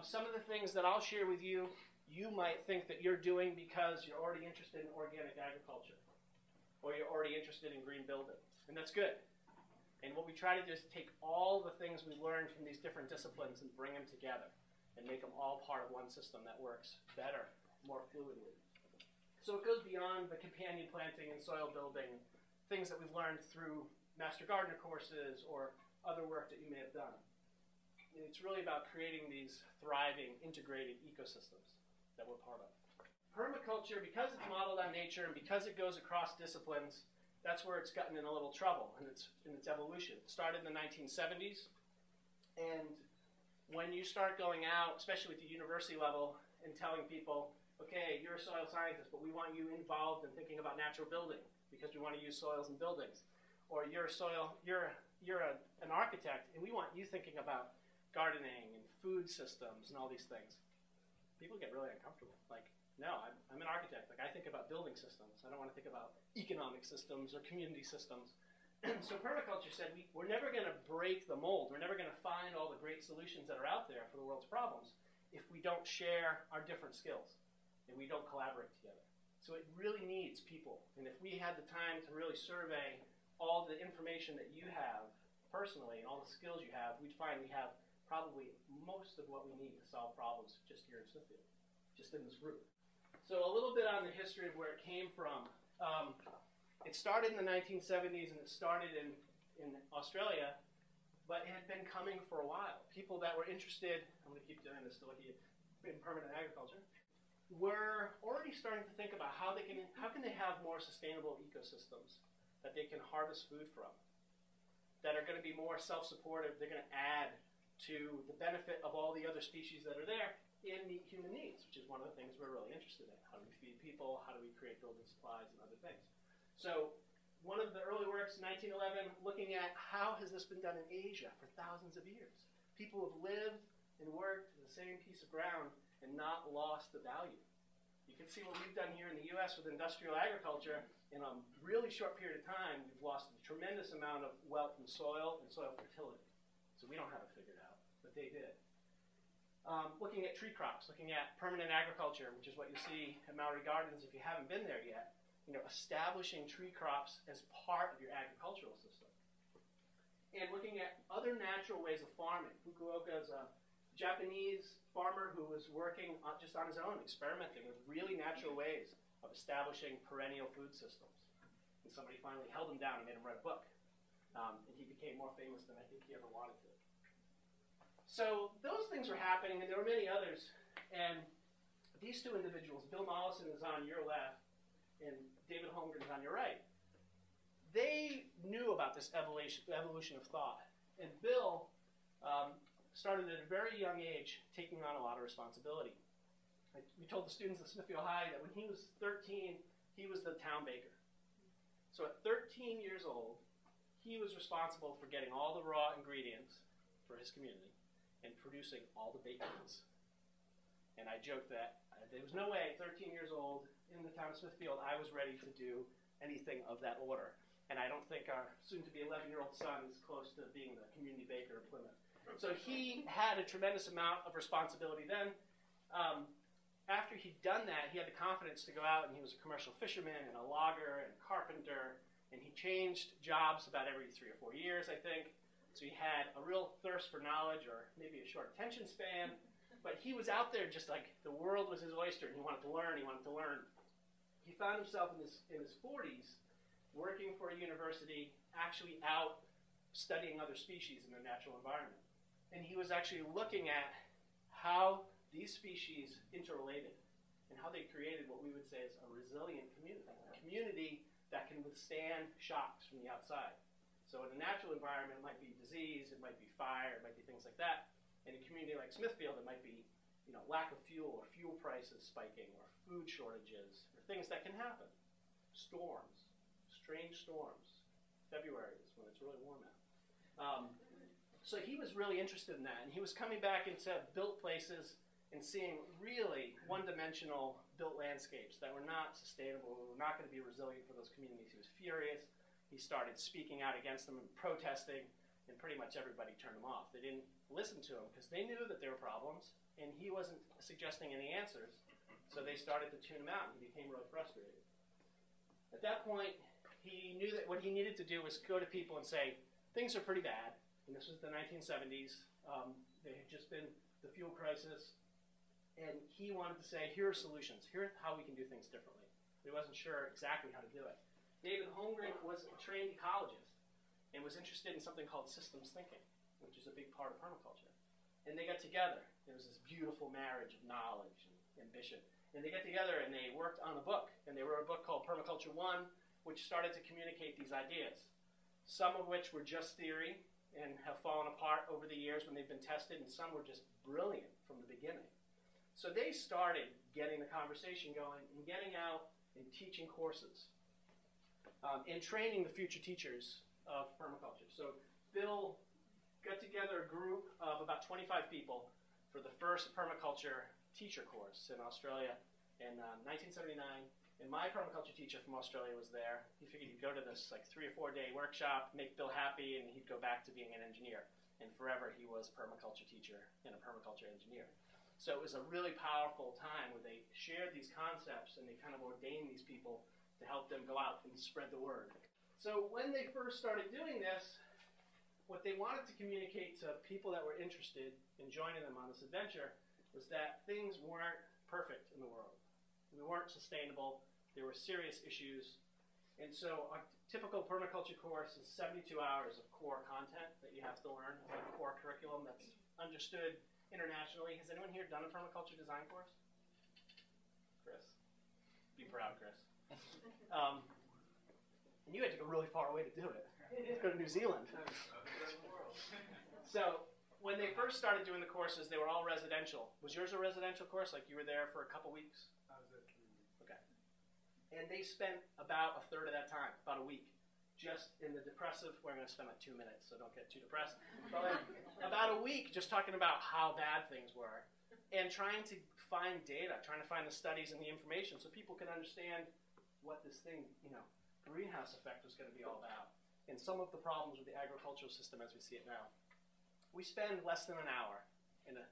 Some of the things that I'll share with you, you might think that you're doing because you're already interested in organic agriculture, or you're already interested in green building, and that's good. And what we try to do is take all the things we learned from these different disciplines and bring them together and make them all part of one system that works better, more fluidly. So it goes beyond the companion planting and soil building, things that we've learned through Master Gardener courses or other work that you may have done. It's really about creating these thriving, integrated ecosystems that we're part of. Permaculture, because it's modeled on nature and because it goes across disciplines, that's where it's gotten in a little trouble in its evolution. It started in the 1970s, and when you start going out, especially at the university level, and telling people, okay, you're a soil scientist, but we want you involved in thinking about natural building because we want to use soils in buildings. Or you're an architect, and we want you thinking about gardening and food systems and all these things. People get really uncomfortable. Like, no, I'm an architect. Like, I think about building systems. I don't want to think about economic systems or community systems. So permaculture said, we're never going to break the mold. We're never going to find all the great solutions that are out there for the world's problems if we don't share our different skills and we don't collaborate together. So it really needs people. And if we had the time to really survey all the information that you have personally and all the skills you have, we'd find we have probably most of what we need to solve problems just here in Smithfield, just in this group. So a little bit on the history of where it came from. It started in the 1970s and it started in Australia, but it had been coming for a while. People that were interested, I'm going to keep doing this to look at you, in permanent agriculture, were already starting to think about how can they have more sustainable ecosystems that they can harvest food from, that are going to be more self-supportive. They're going to add to the benefit of all the other species that are there and meet human needs, which is one of the things we're really interested in. How do we feed people? How do we create building supplies and other things? So one of the early works, 1911, looking at how has this been done in Asia for thousands of years. People have lived and worked in the same piece of ground and not lost the value. You can see what we've done here in the U.S. with industrial agriculture. In a really short period of time, we've lost a tremendous amount of wealth in soil and soil fertility. So we don't have it figured out, but they did. Looking at tree crops, looking at permanent agriculture, which is what you see at Maori Gardens if you haven't been there yet, establishing tree crops as part of your agricultural system. And looking at other natural ways of farming. Fukuoka is a Japanese farmer who was working just on his own, experimenting with really natural ways of establishing perennial food systems. And somebody finally held him down and made him write a book. And he became more famous than I think he ever wanted to. So those things were happening, and there were many others. And these two individuals, Bill Mollison is on your left, and David Holmgren is on your right. They knew about this evolution of thought. And Bill started at a very young age taking on a lot of responsibility. We told the students at Smithfield High that when he was 13, he was the town baker. So at 13 years old, he was responsible for getting all the raw ingredients for his community and producing all the bacons. And I joked that there was no way, 13 years old, in the town of Smithfield, I was ready to do anything of that order. And I don't think our soon-to-be 11-year-old son is close to being the community baker of Plymouth. So he had a tremendous amount of responsibility then. After he'd done that, he had the confidence to go out, and he was a commercial fisherman and a logger and a carpenter, and he changed jobs about every 3 or 4 years, I think. So he had a real thirst for knowledge, or maybe a short attention span, but he was out there just like the world was his oyster, and he wanted to learn, He found himself in his 40s working for a university, actually out studying other species in their natural environment. And he was actually looking at how these species interrelated and how they created what we would say is a resilient community, a community that can withstand shocks from the outside. So in a natural environment, it might be disease, it might be fire, it might be things like that. In a community like Smithfield, it might be lack of fuel or fuel prices spiking or food shortages or things that can happen. Storms, strange storms. February is when it's really warm out. So he was really interested in that, and he was coming back into built places and seeing really one-dimensional built landscapes that were not sustainable, were not going to be resilient for those communities. He was furious. He started speaking out against them and protesting, and pretty much everybody turned him off. They didn't listen to him because they knew that there were problems, and he wasn't suggesting any answers. So they started to tune him out, and he became really frustrated. At that point, he knew that what he needed to do was go to people and say, things are pretty bad. And this was the 1970s. There had just been the fuel crisis. And he wanted to say, here are solutions. Here's how we can do things differently. He wasn't sure exactly how to do it. David Holmgren was a trained ecologist and was interested in something called systems thinking, which is a big part of permaculture. And they got together. There was this beautiful marriage of knowledge and ambition. And they got together and they worked on a book. And they wrote a book called Permaculture 1, which started to communicate these ideas, some of which were just theory and have fallen apart over the years when they've been tested, and some were just brilliant from the beginning. So they started getting the conversation going and getting out and teaching courses and training the future teachers of permaculture. So Bill got together a group of about 25 people for the first permaculture teacher course in Australia in 1979. And my permaculture teacher from Australia was there. He figured he'd go to this like 3 or 4 day workshop, make Bill happy, and he'd go back to being an engineer. And forever he was a permaculture teacher and a permaculture engineer. So it was a really powerful time where they shared these concepts and they kind of ordained these people to help them go out and spread the word. So when they first started doing this, what they wanted to communicate to people that were interested in joining them on this adventure was that things weren't perfect in the world. We weren't sustainable. There were serious issues. And so a typical permaculture course is 72 hours of core content that you have to learn. It's like a core curriculum that's understood internationally. Has anyone here done a permaculture design course? Chris? Be proud, Chris. And you had to go really far away to do it. Go to New Zealand. So when they first started doing the courses, they were all residential. Was yours a residential course? Like you were there for a couple weeks? I was there 3 weeks. Okay. And they spent about a third of that time, about a week, just in the depressive, we're going to spend like 2 minutes, so don't get too depressed. But like, about a week just talking about how bad things were and trying to find data, trying to find the studies and the information so people can understand what this thing, greenhouse effect was going to be all about and some of the problems with the agricultural system as we see it now. We spend less than an hour in an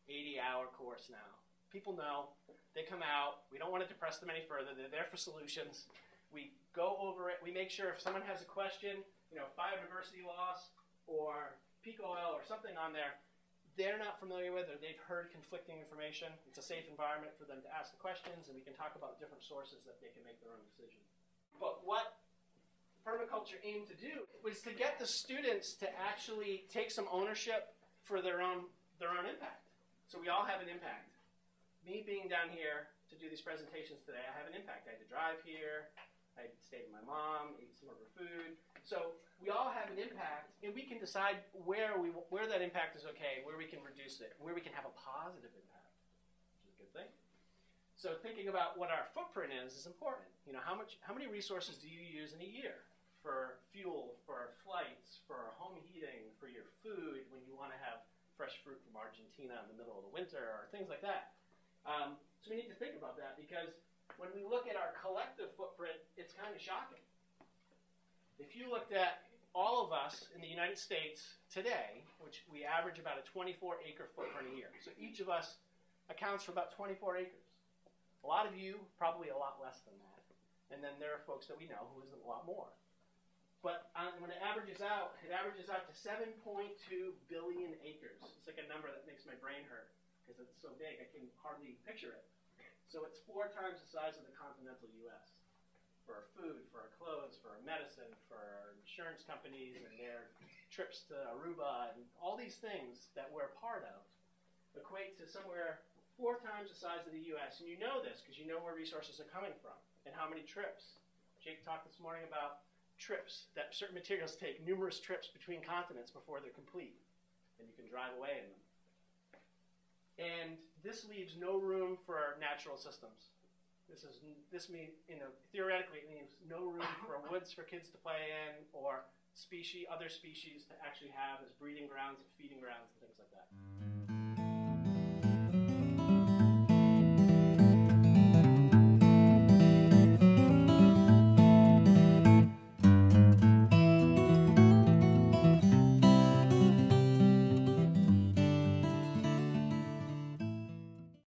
80-hour course now. People know. They come out. We don't want to depress them any further. They're there for solutions. We go over it. We make sure if someone has a question, biodiversity loss or peak oil or something on there they're not familiar with or they've heard conflicting information. It's a safe environment for them to ask the questions, and we can talk about different sources that they can make their own decision. But what permaculture aimed to do was to get the students to actually take some ownership for their own impact. So we all have an impact. Me being down here to do these presentations today, I have an impact. I had to drive here. I stayed with my mom, ate some of her food. So we all have an impact, and we can decide where that impact is okay, where we can reduce it, where we can have a positive impact, which is a good thing. So thinking about what our footprint is important. How many resources do you use in a year for fuel, for flights, for home heating, for your food when you want to have fresh fruit from Argentina in the middle of the winter or things like that? So we need to think about that because when we look at our collective footprint, it's kind of shocking. If you looked at all of us in the United States today, which we average about a 24-acre footprint a year. So each of us accounts for about 24 acres. A lot of you, probably a lot less than that. And then there are folks that we know who is a lot more. But when it averages out to 7.2 billion acres. It's like a number that makes my brain hurt because it's so big I can hardly picture it. So it's 4 times the size of the continental U.S. for our food, for our clothes, for our medicine, for our insurance companies and their trips to Aruba, and all these things that we're a part of equate to somewhere 4 times the size of the U.S. And you know this because you know where resources are coming from and how many trips. Jake talked this morning about trips, that certain materials take numerous trips between continents before they're complete, and you can drive away in them. And this leaves no room for natural systems. This means, theoretically, it leaves no room for woods for kids to play in or other species to actually have as breeding grounds and feeding grounds and things like that.